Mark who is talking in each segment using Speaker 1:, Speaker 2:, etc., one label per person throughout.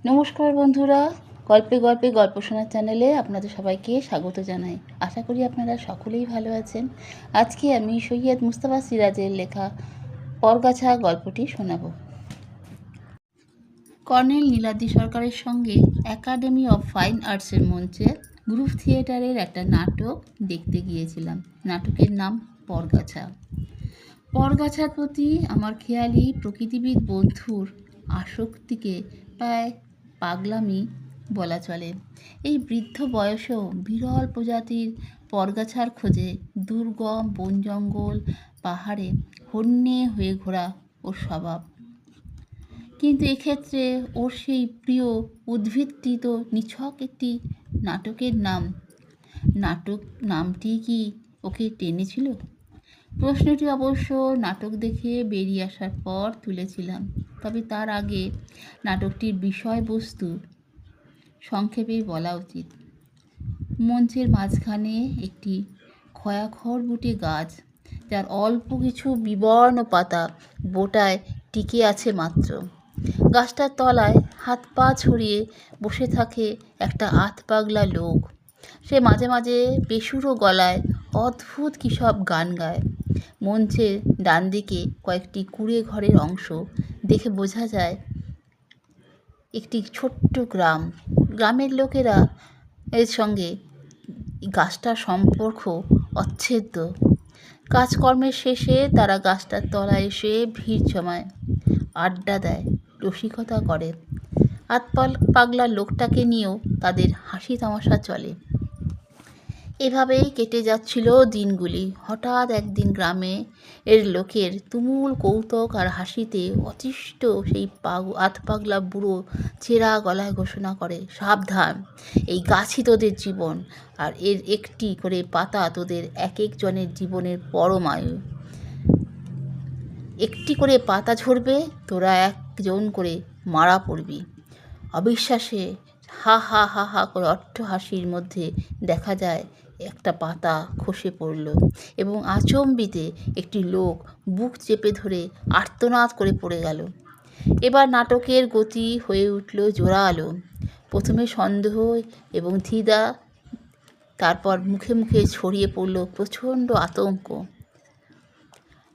Speaker 1: নমস্কার বন্ধুরা, গল্পে গল্পে গল্প শোনার চ্যানেলে আপনাদের সবাইকে স্বাগত জানাই। আশা করি আপনারা সকলেই ভালো আছেন। আজকে আমি সৈয়দ মুস্তাফা সিরাজের লেখা পরগাছা গল্পটি শোনাব। কর্নেল নীলাদ্রি সরকারের সঙ্গে একাডেমি অফ ফাইন আর্টসের মঞ্চে গ্রুপ থিয়েটারের একটা নাটক দেখতে গিয়েছিলাম। নাটকের নাম পরগাছা। পরগাছার প্রতি আমার খেয়ালি প্রকৃতিবিদ বন্ধুর আসক্তিকে প্রায় পাগলামি বলা চলে। এই বৃদ্ধ বয়সেও বিরল প্রজাতির পরগাছার খোঁজে দুর্গম বন জঙ্গল পাহাড়ে হন্যে হয়ে ঘোরা ওর স্বভাব। কিন্তু এক্ষেত্রে ওর সেই প্রিয় উদ্ভিদটি তো নিছক একটি নাটকের নাম। নাটক নামটি কি ওকে টেনেছিল? প্রশ্নটি অবশ্য নাটক দেখে বেরিয়ে আসার পর তুলেছিলাম। তবে তার আগে নাটকটির বিষয়বস্তু সংক্ষেপে বলা উচিত। মঞ্চের মাঝখানে একটি খয়াখড়বুটে গাছ, যার অল্প কিছু বিবর্ণ পাতা বোটায় টিকে আছে মাত্র। গাছটার তলায় হাত পা ছড়িয়ে বসে থাকে একটা আধপাগলা লোক। সে মাঝে মাঝে বেসুরো গলায় অদ্ভুত কী সব গান গায়। মঞ্চের ডান দিকে কয়েকটি কুঁড়ে ঘরের অংশ দেখে বোঝা যায় একটি ছোট্ট গ্রাম। গ্রামের লোকেরা এর সঙ্গে গাছটার সম্পর্ক অচ্ছেদ্য। কাজকর্মের শেষে তারা গাছটার তলায় এসে ভিড় জমায়, আড্ডা দেয়, রসিকতা করে। পাগলা লোকটাকে নিয়েও তাদের হাসি তামাশা চলে। এভাবেই কেটে যাচ্ছিল দিনগুলি। হঠাৎ একদিন গ্রামে এর লোকের তুমুল কৌতুক আর হাসিতে অতিষ্ঠ সেই আধপাগলা বুড়ো চেরা গলায় ঘোষণা করে, সাবধান, এই গাছই তোদের জীবন, আর এর একটি করে পাতা তোদের এক একজনের জীবনের পরমায়ু। একটি করে পাতা ঝরবে, তোরা একজন করে মারা পড়বি। অবিশ্বাসে হা হা হা হা করে অট্টহাসির মধ্যে দেখা যায় একটা পাতা খসে পড়ল এবং আচম্বিতে একটি লোক বুক চেপে ধরে আর্তনাদ করে পড়ে গেল। এবার নাটকের গতি হয়ে উঠল জোরালো। প্রথমে সন্দেহ এবং দ্বিধা, তারপর মুখে মুখে ছড়িয়ে পড়ল প্রচণ্ড আতঙ্ক।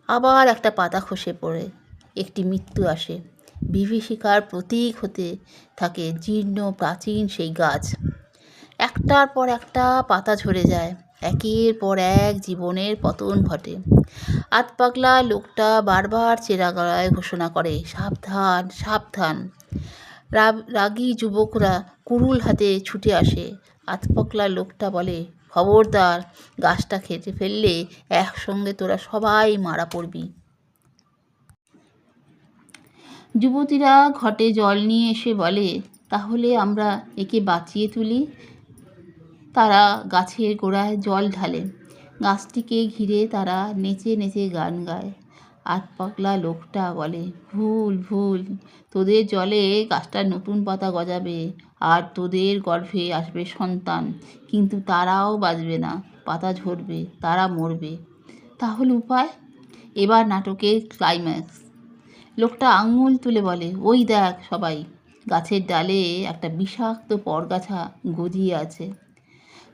Speaker 1: আবার একটা পাতা খসে পড়ে একটি মৃত্যু আসে। বিভীষিকার প্রতীক হতে থাকে জীর্ণ প্রাচীন সেই গাছ। একটার পর একটা পাতা ঝরে যায়, একের পর এক জীবনের পতন ঘটে। আধপাগলা লোকটা বারবার চেরা গলায় ঘোষণা করে, সাবধান, সাবধান। রাগী যুবকরা কুড়ুল হাতে ছুটে আসে। আধপাগলা লোকটা বলে, খবরদার, গাছটা খেতে ফেললে একসঙ্গে তোরা সবাই মারা পড়বি। যুবতীরা ঘটে জল নিয়ে এসে বলে, তাহলে আমরা একে বাঁচিয়ে তুলি। তারা গাছের গোড়ায় জল ঢালে। গাছটিকে ঘিরে তারা নেচে নেচে গান গায়। আধপাগলা লোকটা বলে, ভুল ভুল, তোদের জলে গাছটা নতুন পাতা গজাবে আর তোদের গর্ভে আসবে সন্তান, কিন্তু তারাও বাঁচবে না, পাতা ঝরবে, তারা মরবে। তাহলে উপায়? এবার নাটকের ক্লাইম্যাক্স। লোকটা আঙুল তুলে বলে, ওই দেখ সবাই, গাছের ডালে একটা বিষাক্ত পরগাছা গজিয়ে আছে।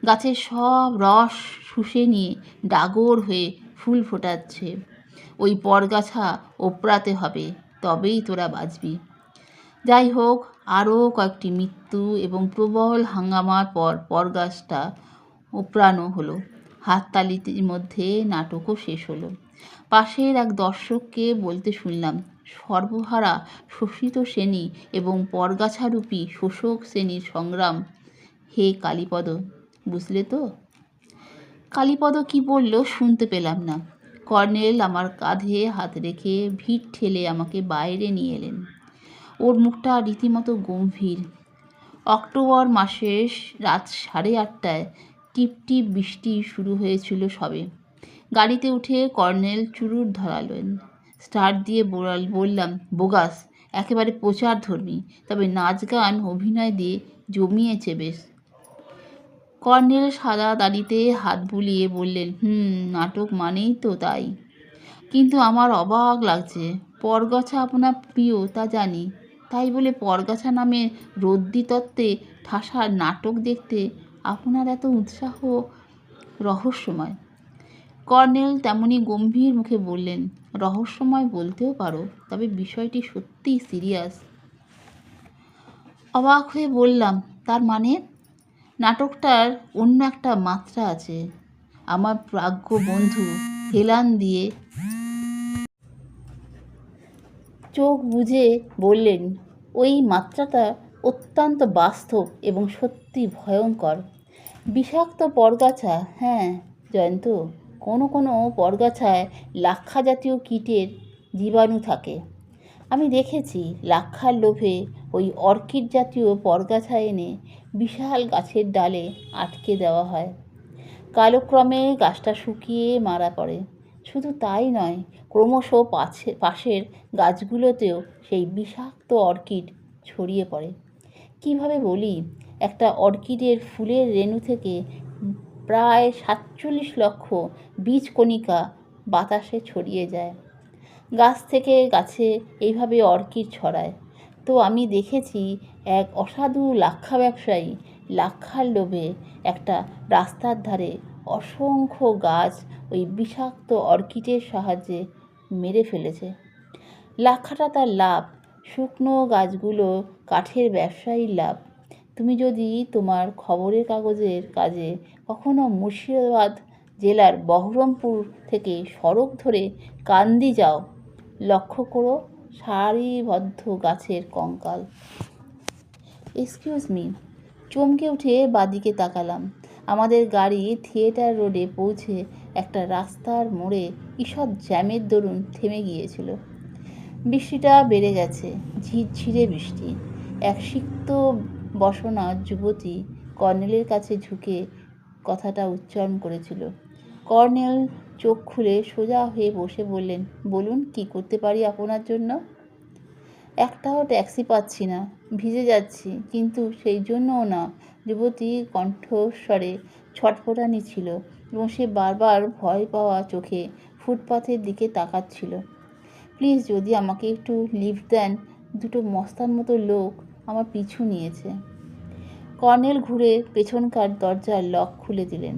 Speaker 1: গাছের সব রস শুষে নিয়ে ডাগর হয়ে ফুল ফোটাচ্ছে। ওই পরগাছা ওপরাতে হবে, তবেই তোরা বাঁচবি। যাই হোক, আরও কয়েকটি মৃত্যু এবং প্রবল হাঙ্গামার পর পরগাছটা ওপরানো হলো। হাততালির মধ্যে নাটকও শেষ হলো। পাশের এক দর্শককে বলতে শুনলাম, সর্বহারা শোষিত শ্রেণী এবং পরগাছারূপী শোষক শ্রেণীর সংগ্রাম। হে কালীপদ, বুঝলে তো? কালীপদ কি বলল শুনতে পেলাম না। কর্নেল আমার কাঁধে হাত রেখে ভিড় ঠেলে আমাকে বাইরে নিয়ে এলেন। ওর মুখটা রীতিমতো গম্ভীর। অক্টোবর মাসের রাত 8:30টায় টিপটিপ বৃষ্টি শুরু হয়েছিল সবে। গাড়িতে উঠে কর্নেল চুরুট ধরালেন। স্টার্ট দিয়ে বললাম, বোগাস, একেবারে প্রচার ধর্মী, তবে নাচ গান অভিনয় দিয়ে জমিয়েছে বেশ। কর্নেল সাদা দাড়িতে হাত বুলিয়ে বললেন, নাটক মানেই তো তাই। কিন্তু আমার অবাক লাগছে। পরগাছা আপনার প্রিয় তা জানি, তাই বলে পরগাছা নামে রদ্দি তত্ত্বে ঠাসা নাটক দেখতে আপনার এত উৎসাহ রহস্যময়। কর্নেল তেমনি গম্ভীর মুখে বললেন, রহস্যময় বলতেও পারো, তবে বিষয়টি সত্যিই সিরিয়াস। অবাক হয়ে বললাম, তার মানে? নাটকটার অন্য একটা মাত্রা আছে। আমার প্রাজ্ঞ বন্ধু হেলান দিয়ে চোখ বুজে বললেন, ওই মাত্রাটা অত্যন্ত বাস্তব এবং সত্যি ভয়ঙ্কর। বিষাক্ত পরগাছা, হ্যাঁ জয়ন্ত, কোনো কোনো পরগাছায় লাক্ষা জাতীয় কীটের জীবাণু থাকে। আমি দেখেছি লাক্ষার লোভে ওই অর্কিড জাতীয় পরগাছা এনে বিশাল গাছের ডালে আটকে দেওয়া হয়। কালক্রমে গাছটা শুকিয়ে মারা পড়ে। শুধু তাই নয়, ক্রমশ পাশের গাছগুলোতেও সেই বিষাক্ত অর্কিড ছড়িয়ে পড়ে। কিভাবে বলি, একটা অর্কিডের ফুলের রেণু থেকে প্রায় 47 লক্ষ বীজকণিকা বাতাসে ছড়িয়ে যায়। গাছ থেকে গাছে এইভাবে অর্কিড ছড়ায়। তো আমি দেখেছি এক অসাধু লাক্ষা ব্যবসায়ী লাক্ষার লোভে একটা রাস্তার ধারে অসংখ্য গাছ ওই বিষাক্ত অর্কিডের সাহায্যে মেরে ফেলেছে। লাক্ষাটা তার লাভ, শুকনো গাছগুলো কাঠের ব্যবসায়ীর লাভ। তুমি যদি তোমার খবরের কাগজের কাজে কখনো মুর্শিদাবাদ জেলার বহরমপুর থেকে সড়ক ধরে কান্দি যাও, লক্ষ্য করো সারিবদ্ধ গাছের কঙ্কাল। এক্সকিউজ মি, চমকে উঠে বাদিকে তাকালাম। আমাদের গাড়ি থিয়েটার রোডে পৌঁছে একটা রাস্তার মোড়ে ঈষৎ জ্যামের দরুন থেমে গিয়েছিল। বৃষ্টিটা বেড়ে গেছে, ঝিরঝিরে বৃষ্টি। এক সিক্ত বসনা যুবতী কর্নেলের কাছে ঝুঁকে কথাটা উচ্চারণ করেছিল। কর্নেল চোখ খুলে সোজা হয়ে বসে বললেন, বলুন কী করতে পারি আপনার জন্য? একটাও ট্যাক্সি পাচ্ছি না, ভিজে যাচ্ছি, কিন্তু সেই জন্যও না। যুবতী কণ্ঠস্বরে ছটফটানি ছিল এবং সে বারবার ভয় পাওয়া চোখে ফুটপাথের দিকে তাকাচ্ছিল। প্লিজ যদি আমাকে একটু লিফট দেন, দুটো মস্তান মতো লোক আমার পিছু নিয়েছে। কর্নেল ঘুরে পেছনকার দরজার লক খুলে দিলেন।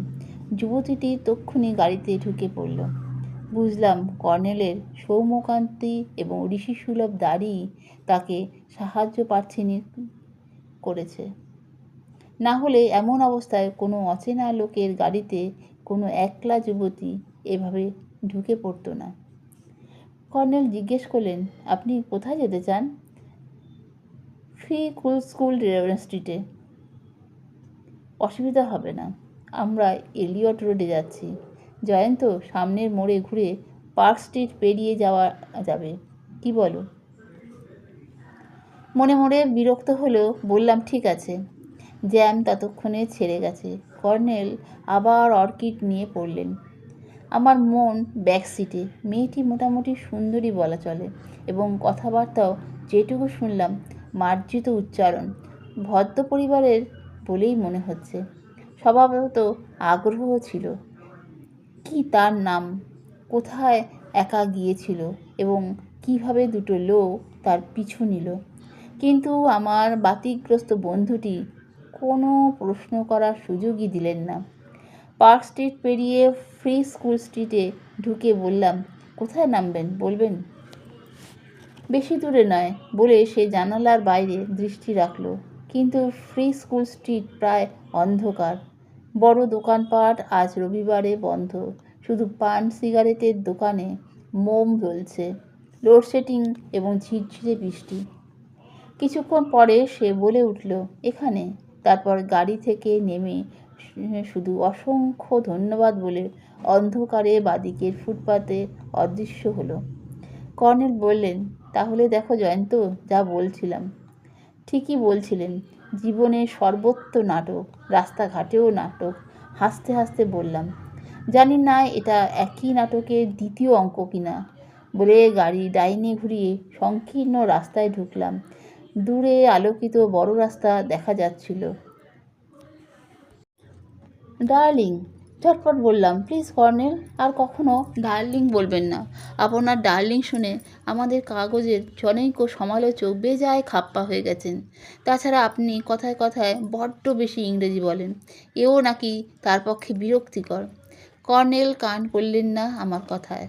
Speaker 1: যুবতীটি তক্ষুনি গাড়িতে ঢুকে পড়ল। বুঝলাম কর্নেলের সৌম্যকান্তি এবং ঋষিসুলভ দাড়ি তাকে সাহায্য প্রার্থিনী করেছে। না হলে এমন অবস্থায় কোনো অচেনা লোকের গাড়িতে কোনো একলা যুবতী এভাবে ঢুকে পড়তো না। কর্নেল জিজ্ঞেস করলেন, আপনি কোথায় যেতে চান? ফ্রি স্কুল স্ট্রিটে। অসুবিধা হবে না, আমরা এলিয়ট রোডে যাচ্ছি। জয়ন্ত, সামনের মোড়ে ঘুরে পার্ক স্ট্রিট পেরিয়ে যাওয়া যাবে, কি বলো? মনে মনে বিরক্ত হলেও বললাম, ঠিক আছে। জ্যাম ততক্ষণে ছেড়ে গেছে। কর্নেল আবার অর্কিড নিয়ে পড়লেন। আমার মন ব্যাক সিটে। মেয়েটি মোটামুটি সুন্দরী বলা চলে এবং কথাবার্তাও যেটুকু শুনলাম মার্জিত উচ্চারণ, ভদ্র পরিবারের বলেই মনে হচ্ছে। স্বভাবত আগ্রহ ছিল। কি তার নাম, কোথায় একা গিয়েছিল এবং কিভাবে দুটো লোক তার পিছু নিল। কিন্তু আমার বাতিগ্রস্ত বন্ধুটি কোনো প্রশ্ন করার সুযোগই দিলেন না। পার্ক স্ট্রিট পেরিয়ে ফ্রি স্কুল স্ট্রিটে ঢুকে বললাম, কোথায় নামবেন বলবেন? বেশি দূরে নয় বলে সে জানালার বাইরে দৃষ্টি রাখল। কিন্তু ফ্রি স্কুল স্ট্রিট প্রায় অন্ধকার। বড় দোকানপাট আজ রবিবারে বন্ধ। শুধু পান সিগারেটের দোকানে মোম জ্বলছে। লোডশেডিং এবং ঝিরঝিরে বৃষ্টি। কিছুক্ষণ পরে সে বলে উঠল, এখানে। তারপর গাড়ি থেকে নেমে শুধু অসংখ্য ধন্যবাদ বলে অন্ধকারে বাদিকের ফুটপাতে অদৃশ্য হলো। কর্নেল বললেন, তাহলে দেখো জয়ন্ত, যা বলছিলাম ঠিকই বলছিলেন। জীবনের সর্বত্র নাটক, রাস্তাঘাটেও নাটক। হাসতে হাসতে বললাম, জানি না এটা একই নাটকের দ্বিতীয় অঙ্ক কিনা। বলে গাড়ি ডাইনে ঘুরিয়ে সংকীর্ণ রাস্তায় ঢুকলাম। দূরে আলোকিত বড় রাস্তা দেখা যাচ্ছিল। ডার্লিং, ঝটপট বললাম, প্লিজ কর্নেল, আর কখনো ডার্লিং বলবেন না। আপনার ডার্লিং শুনে আমাদের কাগজের জনৈক সমালোচক বেজায় খাপ্পা হয়ে গেছেন। তাছাড়া আপনি কথায় কথায় বড্ড বেশি ইংরেজি বলেন, এও নাকি তার পক্ষে বিরক্তিকর। কর্নেল কান করলেন না আমার কথায়,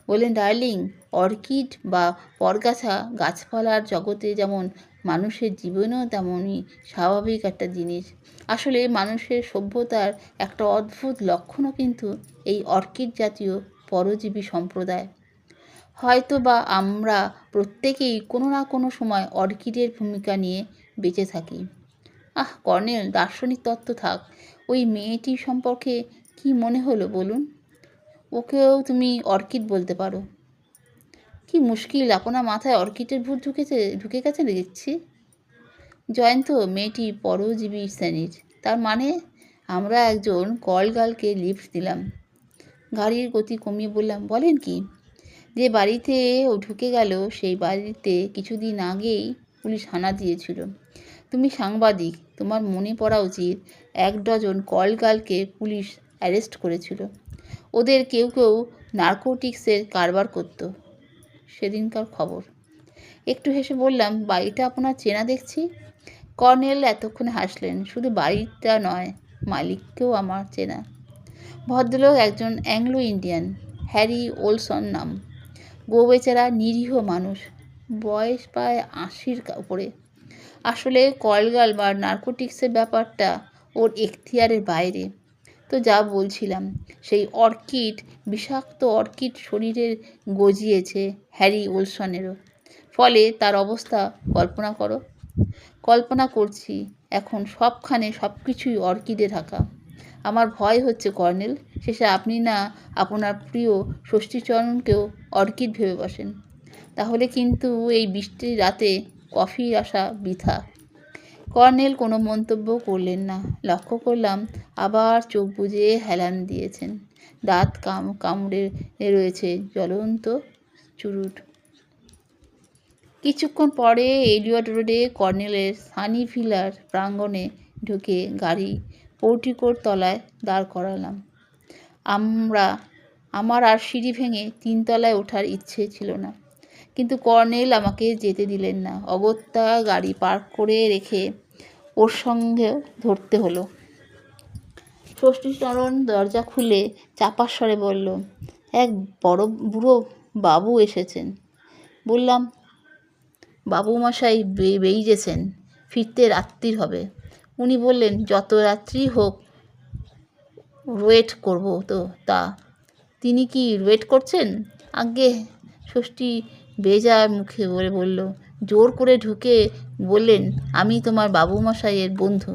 Speaker 1: বললেন, ডার্লিং অর্কিড বা পরগাছা গাছপালার জগতে যেমন মানুষের জীবনেও তেমনই স্বাভাবিক একটা জিনিস। আসলে মানুষের সভ্যতার একটা অদ্ভুত লক্ষণও কিন্তু এই অর্কিড জাতীয় পরজীবী সম্প্রদায়। হয়তো বা আমরা প্রত্যেকেই কোনো না কোনো সময় অর্কিডের ভূমিকা নিয়ে বেঁচে থাকি। কর্নেল, দার্শনিক তত্ত্ব থাক, ওই মেয়েটি সম্পর্কে কি মনে হলো বলুন? ওকেও তুমি অর্কিড বলতে পারো। কি মুশকিল, আপনার মাথায় অর্কিডের ভূত ঢুকে গেছে দেখছি। জয়ন্ত মেয়েটি পরজীবী শ্রেণীর, তার মানে? আমরা একজন কলগালকে লিফট দিলাম। গাড়ির গতি কমিয়ে বললাম, বলেন কি? যে বাড়িতে ও ঢুকে গেল সেই বাড়িতে কিছুদিন আগেই পুলিশ হানা দিয়েছিল। তুমি সাংবাদিক, তোমার মনে পড়া উচিত 1 ডজন কলগালকে পুলিশ অ্যারেস্ট করেছিল। ওদের কেউ কেউ নার্কোটিক্সের কারবার করত। সেদিনকার খবর। একটু হেসে বললাম, বাড়িটা আপনার চেনা দেখছি। কর্নেল এতক্ষণে হাসলেন। শুধু বাড়িটা নয়, মালিককেও আমার চেনা। ভদ্রলোক একজন অ্যাংলো ইন্ডিয়ান, হ্যারি ওলসন নাম। গোবেচারা নিরীহ মানুষ, বয়স প্রায় 80-র উপরে। আসলে কলগাল বা নার্কোটিক্সের ব্যাপারটা ওর এখতিয়ারের বাইরে। তো যা বলছিলাম, সেই অর্কিড, বিষাক্ত অর্কিড শরীরের গজিয়েছে হ্যারি ওলসনেরও। ফলে তার অবস্থা কল্পনা করো। কল্পনা করছি, এখন সবখানে সব কিছুই অর্কিডে ঢাকা। আমার ভয় হচ্ছে কর্নেল, শেষে আপনি না আপনার প্রিয় ষষ্ঠীচরণকেও অর্কিড ভেবে বসেন। তাহলে কিন্তু এই বৃষ্টির রাতে কফির আশা বৃথা। কর্নেল কোনো মন্তব্য করলেন না। লক্ষ্য করলাম আবার চোখ বুজে হেলান দিয়েছেন। দাঁত কামড়ে রয়েছে জ্বলন্ত চুরুট। কিছুক্ষণ পরে এলিয়ট রোডে কর্নেলের সানি ভিলার প্রাঙ্গণে ঢুকে গাড়ি পোর্টিকোর তলায় দাঁড় করালাম। আমার আর সিঁড়ি ভেঙে 3 তলায় ওঠার ইচ্ছে ছিল না, কিন্তু কর্নেল আমাকে যেতে দিলেন না। অগত্যা গাড়ি পার্ক করে রেখে ওর সঙ্গে ধরতে হলো। ষষ্ঠীচরণ দরজা খুলে চাপার স্বরে বলল, এক বড় বুড়ো বাবু এসেছেন। বললাম, বাবুমশাই বেরিয়েছেন, ফিরতে রাত্রির হবে। উনি বললেন, যত রাত্রি হোক ওয়েট করব তো। তা তিনি কি ওয়েট করছেন? আজ্ঞে, ষষ্ঠী বেজার মুখে বলল। জোর করে ঢুকে বললেন, আমি তোমার বাবুমশাইয়ের বন্ধু।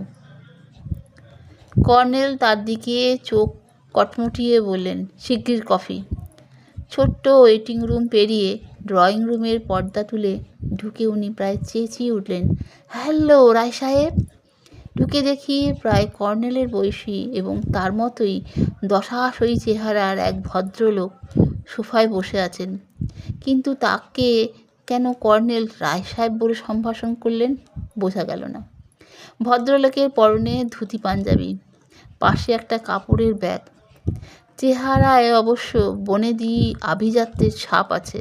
Speaker 1: কর্নেল তার দিকে চোখ কটমুটিয়ে বললেন, শিগগির কফি। ছোট্ট ওয়েটিং রুম পেরিয়ে ড্রয়িং রুমের পর্দা তুলে ঢুকে উনি প্রায় চেঁচিয়ে উঠলেন, হ্যালো রায় সাহেব। ঢুকে দেখি প্রায় কর্নেলের বয়সী এবং তার মতোই দশাসই চেহারার এক ভদ্রলোক সোফায় বসে আছেন। কিন্তু তাকে কেন কর্নেল রায় সাহেব বলে সম্ভাষণ করলেন বোঝা গেল না। ভদ্রলোকের পরনে ধুতি পাঞ্জাবি, পাশে একটা কাপড়ের ব্যাগ। চেহারায় অবশ্য বনেদি আভিজাত্যের ছাপ আছে।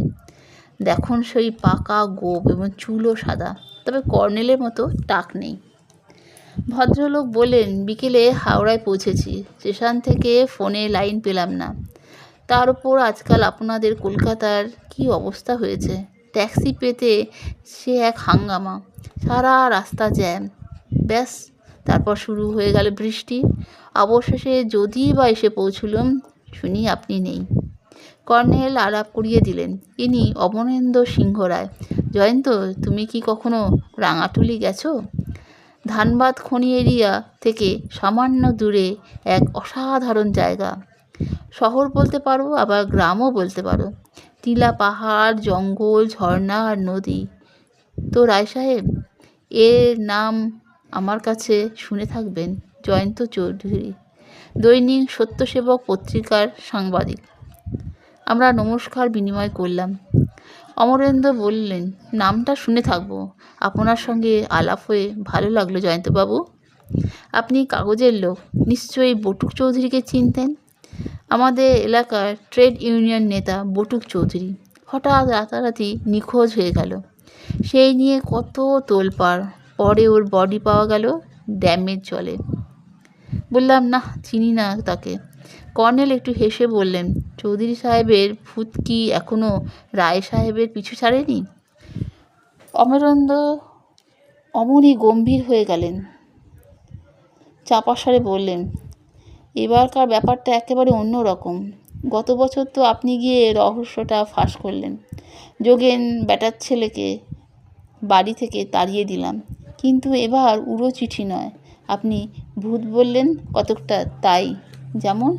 Speaker 1: দেখুন সেই পাকা গোঁফ এবং চুলও সাদা, তবে কর্নেলের মতো টাক নেই। ভদ্রলোক বললেন, বিকেলে হাওড়ায় পৌঁছেছি। স্টেশন থেকে ফোনে লাইন পেলাম না। তার উপর আজকাল আপনাদের কলকাতার কি অবস্থা হয়েছে, ট্যাক্সি পেতে সে এক হাঙ্গামা, সারা রাস্তা জ্যাম। ব্যাস, তারপর শুরু হয়ে গেল বৃষ্টি। অবশেষে যদি বা এসে পৌঁছলুম, শুনি আপনি নেই। কর্নেল আলাপ করিয়ে দিলেন, ইনি অবনেন্দ্র সিংহ রায়। জয়ন্ত, তুমি কি কখনো রাঙাটুলি গেছো? ধানবাদ খনি এরিয়া থেকে সামান্য দূরে এক অসাধারণ জায়গা। শহর বলতে পারো, আবার গ্রামও বলতে পারো। টিলা, পাহাড়, জঙ্গল, ঝর্ণা আর নদী। তো রায় সাহেব, এর নাম আমার কাছে শুনে থাকবেন, জয়ন্ত চৌধুরী, দৈনিক সত্যসেবক পত্রিকার সাংবাদিক। আমরা নমস্কার বিনিময় করলাম। অমরেন্দ্র বললেন, নামটা শুনে থাকবো। আপনার সঙ্গে আলাপ হয়ে ভালো লাগলো জয়ন্তবাবু। আপনি কাগজের লোক, নিশ্চয়ই বটুক চৌধুরীকে চিনতেন। আমাদের এলাকার ট্রেড ইউনিয়ন নেতা বটুক চৌধুরী হঠাৎ রাতারাতি নিখোঁজ হয়ে গেল। সেই নিয়ে কত তোলপাড়। পরে ওর বডি পাওয়া গেল ড্যামের জলে। বললাম, না, চিনি না তাকে। কর্নেল একটু হেসে বললেন, চৌধুরী সাহেবের ভূত কি এখনও রায় সাহেবের পিছু ছাড়েনি? অমরেন্দ্র অমনই গম্ভীর হয়ে গেলেন। চাপা স্বরে বললেন, এবারকার ব্যাপারটা একেবারে অন্য রকম। গত বছর তো আপনি গিয়ে রহস্যটা ফাঁস করলেন। যোগেন ব্যাটার ছেলেকে বাড়ি থেকে তাড়িয়ে দিলাম। কিন্তু এবার উড়ো চিঠি নয়, আপনি ভূত বললেন কতকটা, তাই যেমন